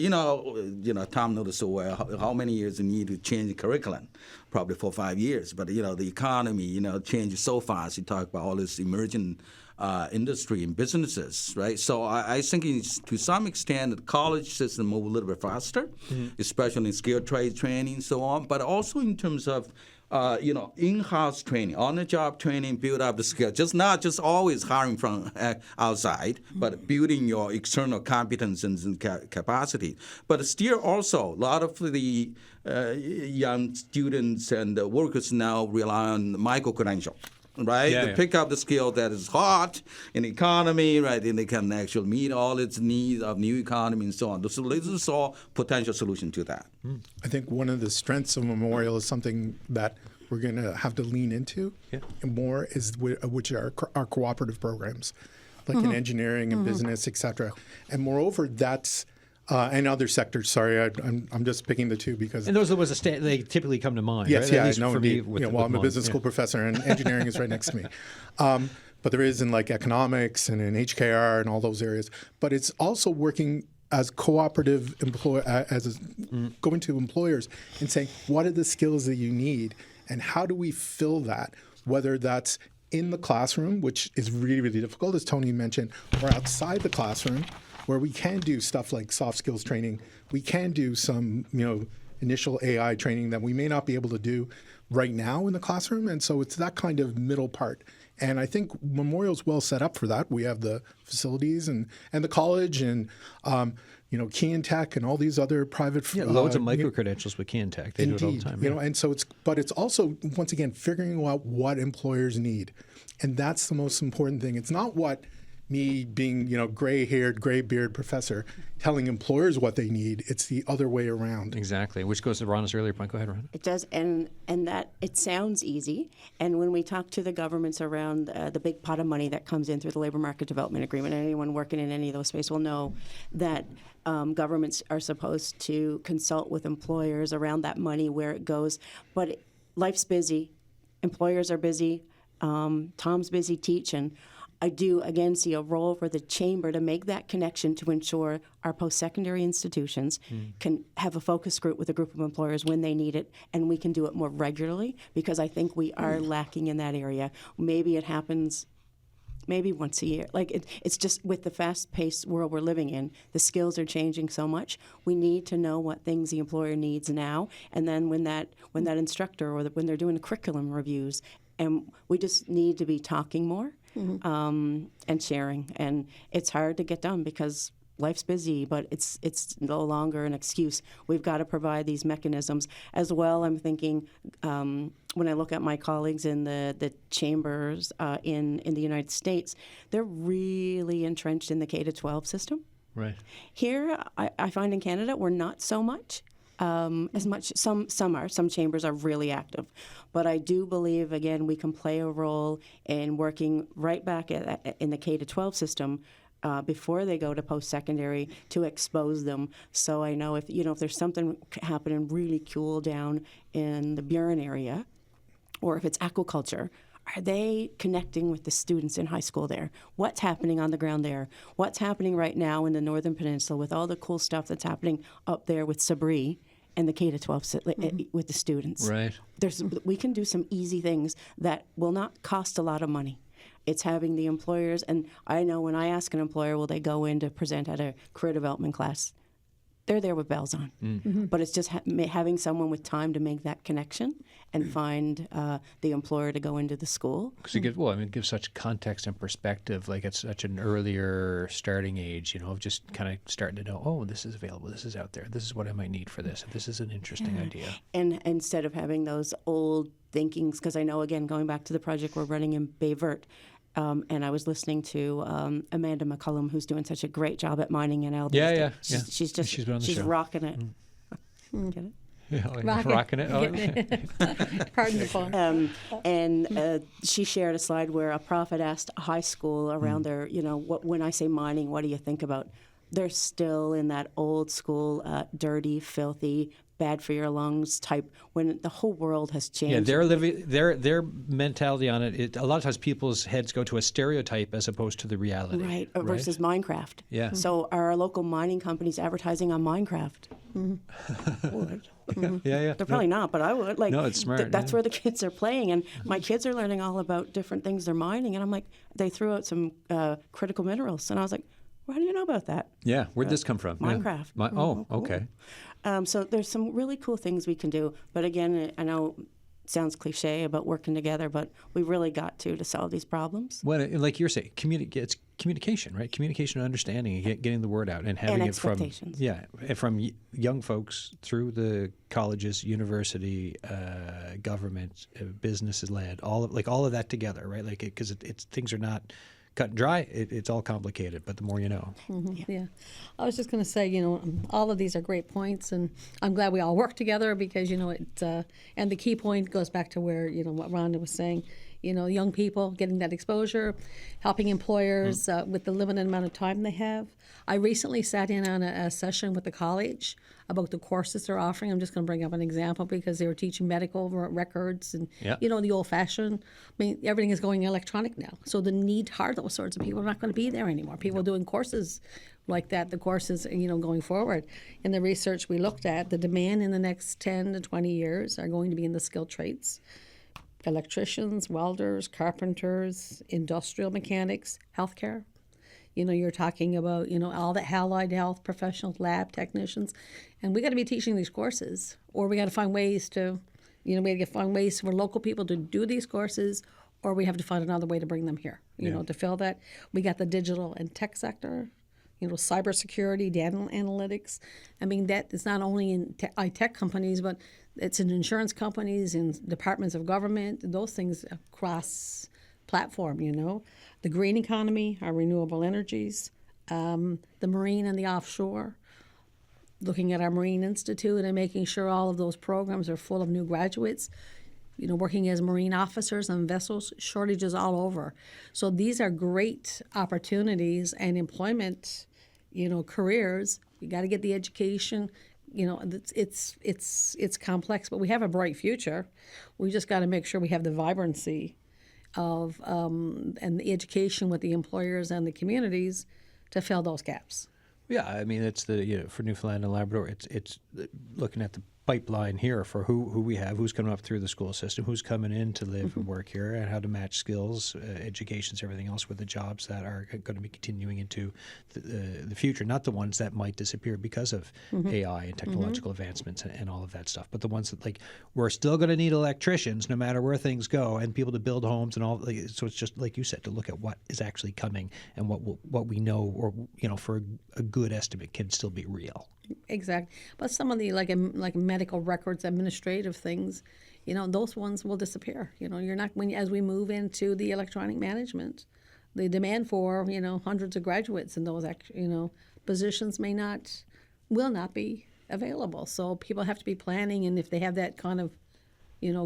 Speaker 4: Tom noticed so well how many years you need to change the curriculum, probably 4 or 5 years. But, the economy, changes so fast. You talk about all this emerging industry and businesses, right? So I think to some extent the college system move a little bit faster, especially in skilled trade training and so on, but also in terms of in-house training, on-the-job training, build up the skill. Not just always hiring from outside, but building your external competence and capacity. But still also, a lot of the young students and workers now rely on micro-credential. Right, to pick up the skill that is hot in the economy, right, and they can actually meet all its needs of new economy and so on. So this is all potential solution to that.
Speaker 5: I think one of the strengths of Memorial is something that we're going to have to lean into more, is which are our cooperative programs, like in engineering and business, et cetera. And moreover, that's and other sectors. Sorry, I'm just picking the two because.
Speaker 1: And those are the ones that they typically come to mind.
Speaker 5: Yes,
Speaker 1: right?
Speaker 5: yeah,
Speaker 1: At least
Speaker 5: no,
Speaker 1: for
Speaker 5: indeed.
Speaker 1: me,
Speaker 5: I'm a business school professor, and engineering is right next to me. But there is in like economics and in HKR and all those areas. But it's also working as cooperative going to employers and saying, what are the skills that you need, and how do we fill that? Whether that's in the classroom, which is really, really difficult, as Tony mentioned, or outside the classroom, where we can do stuff like soft skills training. We can do some, initial AI training that we may not be able to do right now in the classroom. And so it's that kind of middle part. And I think Memorial's well set up for that. We have the facilities and the college and, Key and Tech and all these other private.
Speaker 1: Loads of micro-credentials with Key and Tech. They do it all the time.
Speaker 5: And so it's also, once again, figuring out what employers need. And that's the most important thing. It's not what me being, gray-haired, gray-beard professor telling employers what they need. It's the other way around.
Speaker 1: Exactly, which goes to Rhonda's earlier point. Go ahead, Rhonda.
Speaker 3: It does, and that it sounds easy. And when we talk to the governments around the big pot of money that comes in through the Labor Market Development Agreement, and anyone working in any of those spaces will know that governments are supposed to consult with employers around that money, where it goes. But life's busy. Employers are busy. Tom's busy teaching. I do, again, see a role for the chamber to make that connection to ensure our post-secondary institutions can have a focus group with a group of employers when they need it, and we can do it more regularly, because I think we are lacking in that area. Maybe it happens maybe once a year. Like it's just with the fast-paced world we're living in, the skills are changing so much. We need to know what things the employer needs now, and then when that instructor or when they're doing the curriculum reviews, and we just need to be talking more and sharing. And it's hard to get done because life's busy, but it's no longer an excuse. We've got to provide these mechanisms as well. I'm thinking when I look at my colleagues in the chambers in the United States, they're really entrenched in the K-12 system.
Speaker 1: Right.
Speaker 3: Here, I find in Canada, we're not so much. As much some chambers are really active, but I do believe again we can play a role in working right back in the K-12 system before they go to post-secondary to expose them. So I know if there's something happening really cool down in the Burin area, or if it's aquaculture, are they connecting with the students in high school there? What's happening on the ground there? What's happening right now in the Northern Peninsula with all the cool stuff that's happening up there with Sabri and the K-12 with the students?
Speaker 1: Right.
Speaker 3: We can do some easy things that will not cost a lot of money. It's having the employers, and I know when I ask an employer, will they go in to present at a career development class? They're there with bells on. But it's just having someone with time to make that connection and find the employer to go into the school.
Speaker 1: Because it gives such context and perspective. Like it's such an earlier starting age, of just kind of starting to know, oh, this is available, this is out there, this is what I might need for this, this is an interesting idea.
Speaker 3: And instead of having those old thinkings, because I know, again, going back to the project we're running in Bay Verte, and I was listening to Amanda McCullum, who's doing such a great job at mining in Alberta.
Speaker 1: Yeah.
Speaker 3: She's
Speaker 1: been on the show.
Speaker 3: rocking it. Get it?
Speaker 1: Yeah, rocking it. Oh.
Speaker 2: Pardon the pun.
Speaker 3: And she shared a slide where a prophet asked a high school around their, when I say mining, what do you think about? They're still in that old school, dirty, filthy, bad for your lungs type, when the whole world has changed.
Speaker 1: Yeah, their mentality on it, a lot of times people's heads go to a stereotype as opposed to the reality.
Speaker 3: Right, versus Minecraft.
Speaker 1: Yeah.
Speaker 3: So are our local mining companies advertising on Minecraft? Would.
Speaker 1: Yeah.
Speaker 3: They're probably not, but I would.
Speaker 1: No, it's smart.
Speaker 3: That's where the kids are playing, and my kids are learning all about different things they're mining, and I'm like, they threw out some critical minerals, and I was like, well, how do you know about that?
Speaker 1: Yeah, where'd this come from?
Speaker 3: Minecraft.
Speaker 1: Yeah.
Speaker 3: Cool.
Speaker 1: Okay.
Speaker 3: So there's some really cool things we can do. But again, I know it sounds cliche about working together, but we really got to solve these problems.
Speaker 1: Well, like you're saying, it's communication, right? Communication and understanding, getting the word out, and having it from from young folks through the colleges, university, government, businesses led, all of that together, right? Like because things are not cut and dry. It's all complicated, but the more you know.
Speaker 2: Yeah. I was just going to say, all of these are great points, and I'm glad we all work together because, and the key point goes back to where, what Rhonda was saying, young people getting that exposure, helping employers with the limited amount of time they have. I recently sat in on a session with the college about the courses they're offering. I'm just going to bring up an example because they were teaching medical records and, the old-fashioned. Everything is going electronic now. So the need to hire those sorts of people are not going to be there anymore. People doing courses like that, the courses, going forward. In the research we looked at, the demand in the next 10 to 20 years are going to be in the skilled trades. Electricians, welders, carpenters, industrial mechanics, healthcare. You're talking about, all the allied health professionals, lab technicians, and we got to be teaching these courses, or we got to find ways to, find ways for local people to do these courses, or we have to find another way to bring them here, to fill that. We got the digital and tech sector, cybersecurity, data analytics. That is not only in tech companies, but it's in insurance companies, in departments of government, those things across platform, The green economy, our renewable energies, the marine and the offshore, looking at our Marine Institute and making sure all of those programs are full of new graduates, working as marine officers on vessels, shortages all over. So these are great opportunities and employment, careers. You got to get the education. It's complex, but we have a bright future. We just got to make sure we have the vibrancy of and the education with the employers and the communities to fill those gaps.
Speaker 1: Yeah, it's the for Newfoundland and Labrador, it's looking at the pipeline here for who we have, who's coming up through the school system, who's coming in to live and work here, and how to match skills, educations, everything else with the jobs that are going to be continuing into the future, not the ones that might disappear because of AI and technological advancements and all of that stuff, but the ones that, like, we're still going to need electricians no matter where things go, and people to build homes and all. So it's just like you said, to look at what is actually coming and what we know, or for a good estimate, can still be real.
Speaker 2: Exactly. But some of the like medical records, administrative things, those ones will disappear. You're not, as we move into the electronic management, the demand for hundreds of graduates in those positions will not be available. So people have to be planning, and if they have that kind of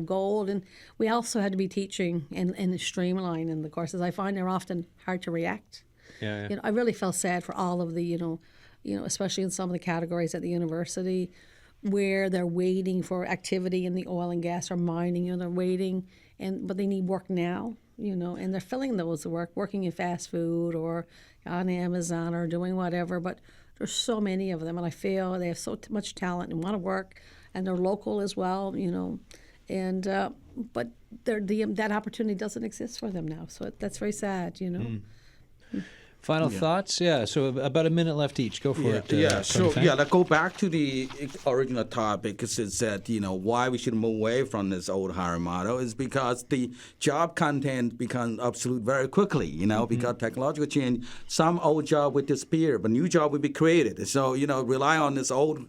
Speaker 2: goal, and we also had to be teaching and streamlining the courses. I find they're often hard to react.
Speaker 1: Yeah.
Speaker 2: I really felt sad for all of the especially in some of the categories at the university where they're waiting for activity in the oil and gas or mining, they're waiting, but they need work now, and they're filling those working in fast food or on Amazon or doing whatever, but there's so many of them, and I feel they have so much talent and want to work, and they're local as well, and but that opportunity doesn't exist for them now, so that's very sad,
Speaker 1: Final thoughts? Yeah, so about a minute left each. Go for it.
Speaker 4: So let's go back to the original topic. Because it said, why we should move away from this old hiring model is because the job content becomes obsolete very quickly, because technological change, some old job would disappear, but new job would be created. So, rely on this old,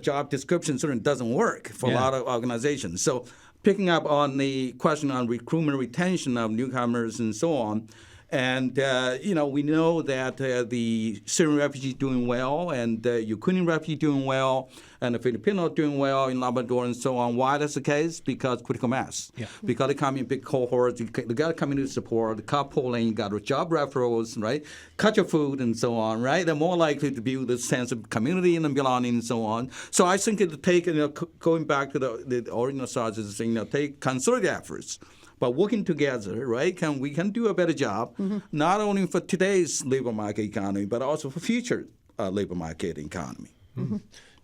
Speaker 4: job description certainly doesn't work for a lot of organizations. So picking up on the question on recruitment, retention of newcomers and so on, and, we know that the Syrian refugees doing well, and the Ukrainian refugees doing well, and the Filipino doing well in Labrador and so on. Why that's the case? Because critical mass. Yeah. Because they come in big cohorts, you got community support, the carpooling, you got job referrals, right? Culture food and so on, right? They're more likely to build a sense of community and belonging and so on. So I think it'll take, going back to the original sources, take concerted efforts. But working together, right, we can do a better job, not only for today's labor market economy, but also for future labor market economy.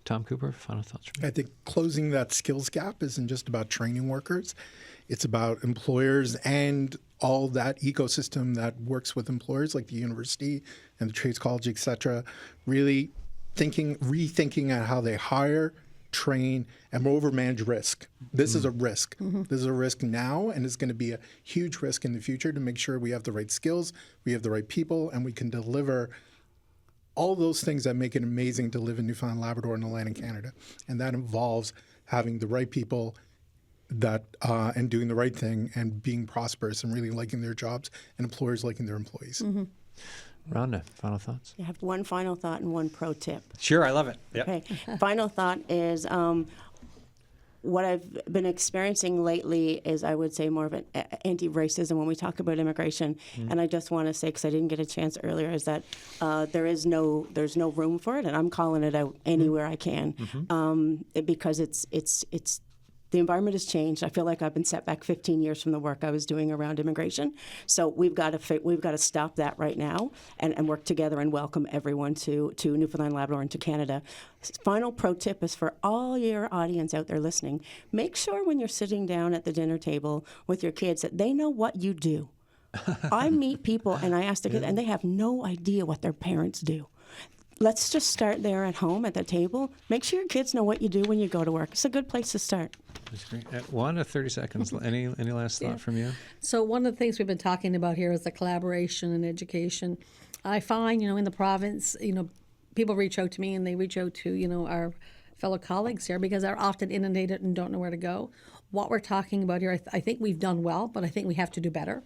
Speaker 1: Tom Cooper, final thoughts from you?
Speaker 5: I think closing that skills gap isn't just about training workers. It's about employers and all that ecosystem that works with employers, like the university and the trades college, et cetera, really rethinking on how they hire, train, and moreover manage risk. This is a risk. This is a risk now, and it's going to be a huge risk in the future to make sure we have the right skills, we have the right people, and we can deliver all those things that make it amazing to live in Newfoundland, Labrador, and the land in Canada. And that involves having the right people and doing the right thing and being prosperous and really liking their jobs and employers liking their employees.
Speaker 1: Rhonda, final thoughts?
Speaker 3: I have one final thought and one pro tip.
Speaker 1: Sure, I love it. Yep.
Speaker 3: Okay. Final thought is what I've been experiencing lately is, I would say, more of an anti-racism when we talk about immigration. And I just want to say, because I didn't get a chance earlier, is that there's no room for it, and I'm calling it out anywhere I can, because it's the environment has changed. I feel like I've been set back 15 years from the work I was doing around immigration. So we've got to stop that right now and work together and welcome everyone to Newfoundland, Labrador, and to Canada. Final pro tip is for all your audience out there listening: make sure when you're sitting down at the dinner table with your kids that they know what you do. I meet people and I ask the kids, and they have no idea what their parents do. Let's just start there at home at the table. Make sure your kids know what you do when you go to work. It's a good place to start.
Speaker 1: That's great. Wanda, 30 seconds. Any last thought from you?
Speaker 2: So one of the things we've been talking about here is the collaboration in education. I find, in the province, people reach out to me and they reach out to, our fellow colleagues here because they're often inundated and don't know where to go. What we're talking about here, I think we've done well, but I think we have to do better.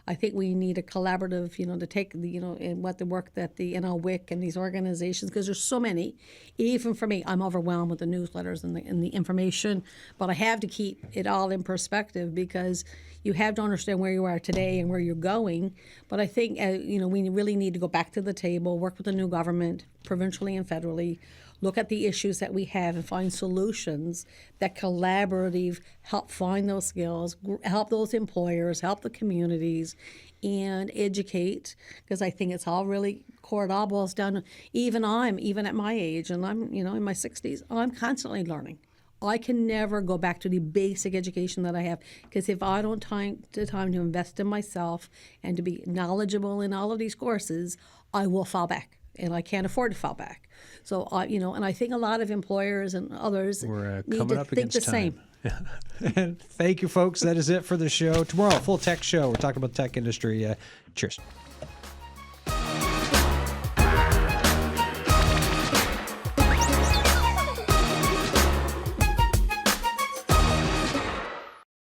Speaker 2: I think we need a collaborative, to take the, and what the work that the NLWIC and these organizations, because there's so many. Even for me, I'm overwhelmed with the newsletters and the information, but I have to keep it all in perspective because you have to understand where you are today and where you're going. But I think, we really need to go back to the table, work with the new government, provincially and federally, look at the issues that we have and find solutions that collaborative help find those skills, help those employers, help the communities, and educate. Because I think it's all really core. It all boils down to even at my age, and I'm in my 60s, I'm constantly learning I can never go back to the basic education that I have, because if I don't time to invest in myself and to be knowledgeable in all of these courses, I will fall back, and I can't afford to fall back. So, and I think a lot of employers and others
Speaker 1: We're
Speaker 2: need
Speaker 1: coming
Speaker 2: to
Speaker 1: up
Speaker 2: think
Speaker 1: against
Speaker 2: the
Speaker 1: time.
Speaker 2: same.
Speaker 1: And thank you, folks. That is it for the show. Tomorrow, full tech show. We're talking about the tech industry. Cheers.